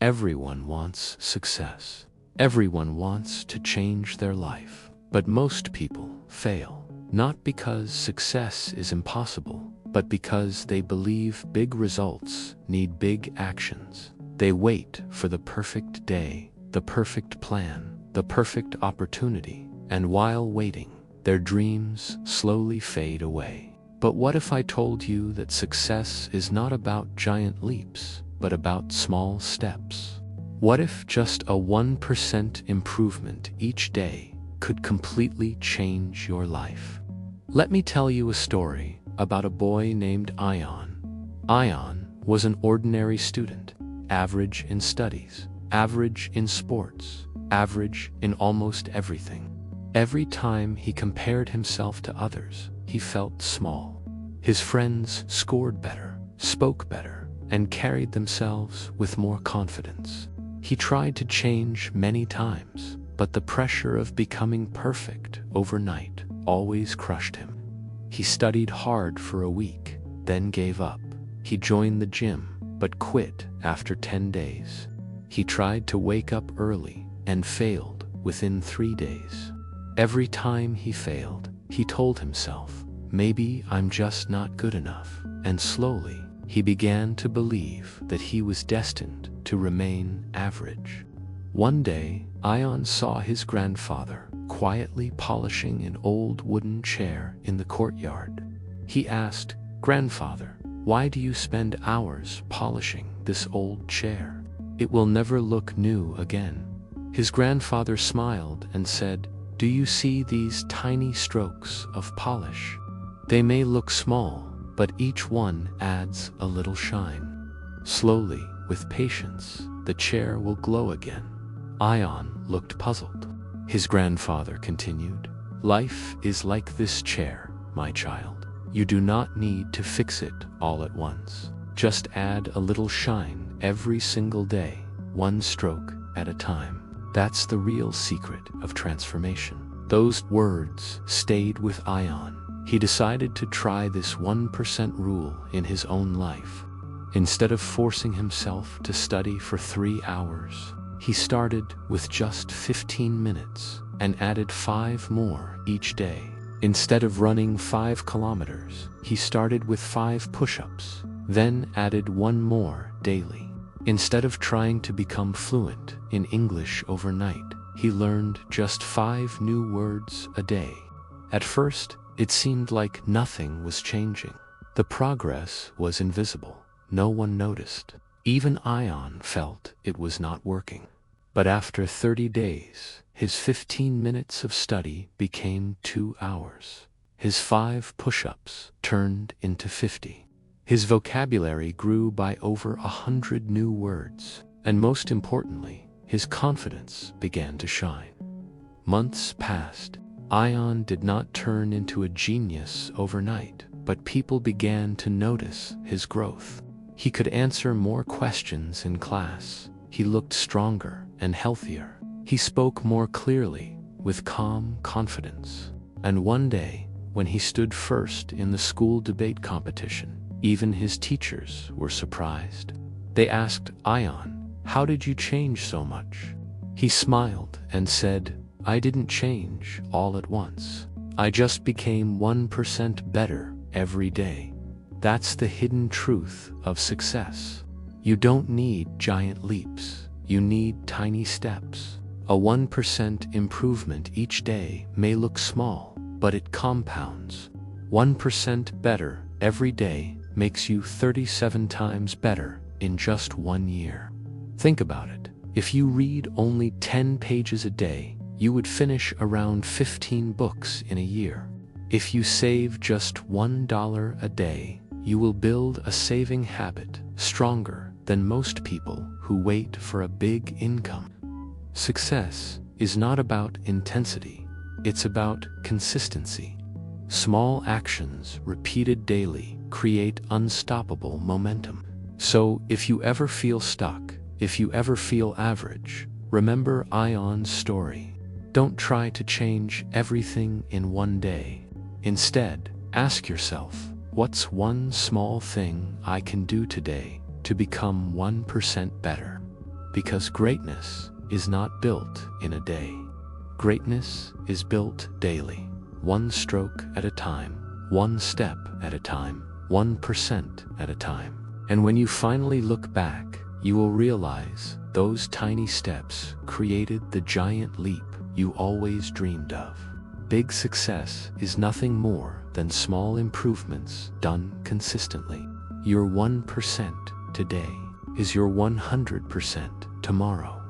Everyone wants success. Everyone wants to change their life. But most people fail, not because success is impossible, but because they believe big results need big actions. They wait for the perfect day, the perfect plan, the perfect opportunity, and while waiting, their dreams slowly fade away. But what if I told you that success is not about giant leaps, but about small steps? What if just a 1% improvement each day could completely change your life? Let me tell you a story about a boy named Ion. Ion was an ordinary student, average in studies, average in sports, average in almost everything. Every time he compared himself to others, he felt small. His friends scored better, spoke better, and carried themselves with more confidence. He tried to change many times, but the pressure of becoming perfect overnight always crushed him. He studied hard for a week, then gave up. He joined the gym, but quit after 10 days. He tried to wake up early and failed within 3 days. Every time he failed, he told himself, maybe I'm just not good enough. And slowly, he began to believe that he was destined to remain average. One day, Ion saw his grandfather quietly polishing an old wooden chair in the courtyard. He asked, "Grandfather, why do you spend hours polishing this old chair? It will never look new again." His grandfather smiled and said, "Do you see these tiny strokes of polish? They may look small, but each one adds a little shine. Slowly, with patience, the chair will glow again." Ion looked puzzled. His grandfather continued, "Life is like this chair, my child. You do not need to fix it all at once. Just add a little shine every single day, one stroke at a time. That's the real secret of transformation." Those words stayed with Ion. He decided to try this 1% rule in his own life. Instead of forcing himself to study for 3 hours, he started with just 15 minutes and added 5 more each day. Instead of running 5 kilometers, he started with 5 push-ups, then added 1 more daily. Instead of trying to become fluent in English overnight, he learned just 5 new words a day. At first, it seemed like nothing was changing. The progress was invisible. No one noticed. Even Ion felt it was not working. But after 30 days, his 15 minutes of study became 2 hours. His 5 push-ups turned into 50. His vocabulary grew by over 100 new words. And most importantly, his confidence began to shine. Months passed. Ion did not turn into a genius overnight, but people began to notice his growth. He could answer more questions in class. He looked stronger and healthier. He spoke more clearly, with calm confidence. And one day, when he stood first in the school debate competition, even his teachers were surprised. They asked Ion, "How did you change so much?" He smiled and said, "I didn't change all at once. I just became 1% better every day." That's the hidden truth of success. You don't need giant leaps. You need tiny steps. A 1% improvement each day may look small, but it compounds. 1% better every day makes you 37 times better in just 1 year. Think about it. If you read only 10 pages a day, you would finish around 15 books in a year. If you save just $1 a day, you will build a saving habit stronger than most people who wait for a big income. Success is not about intensity, it's about consistency. Small actions repeated daily create unstoppable momentum. So if you ever feel stuck, if you ever feel average, remember Ion's story. Don't try to change everything in one day. Instead, ask yourself, what's one small thing I can do today to become 1% better? Because greatness is not built in a day. Greatness is built daily, one stroke at a time, one step at a time, 1% at a time. And when you finally look back, you will realize those tiny steps created the giant leap you always dreamed of. Big success is nothing more than small improvements done consistently. Your 1% today is your 100% tomorrow.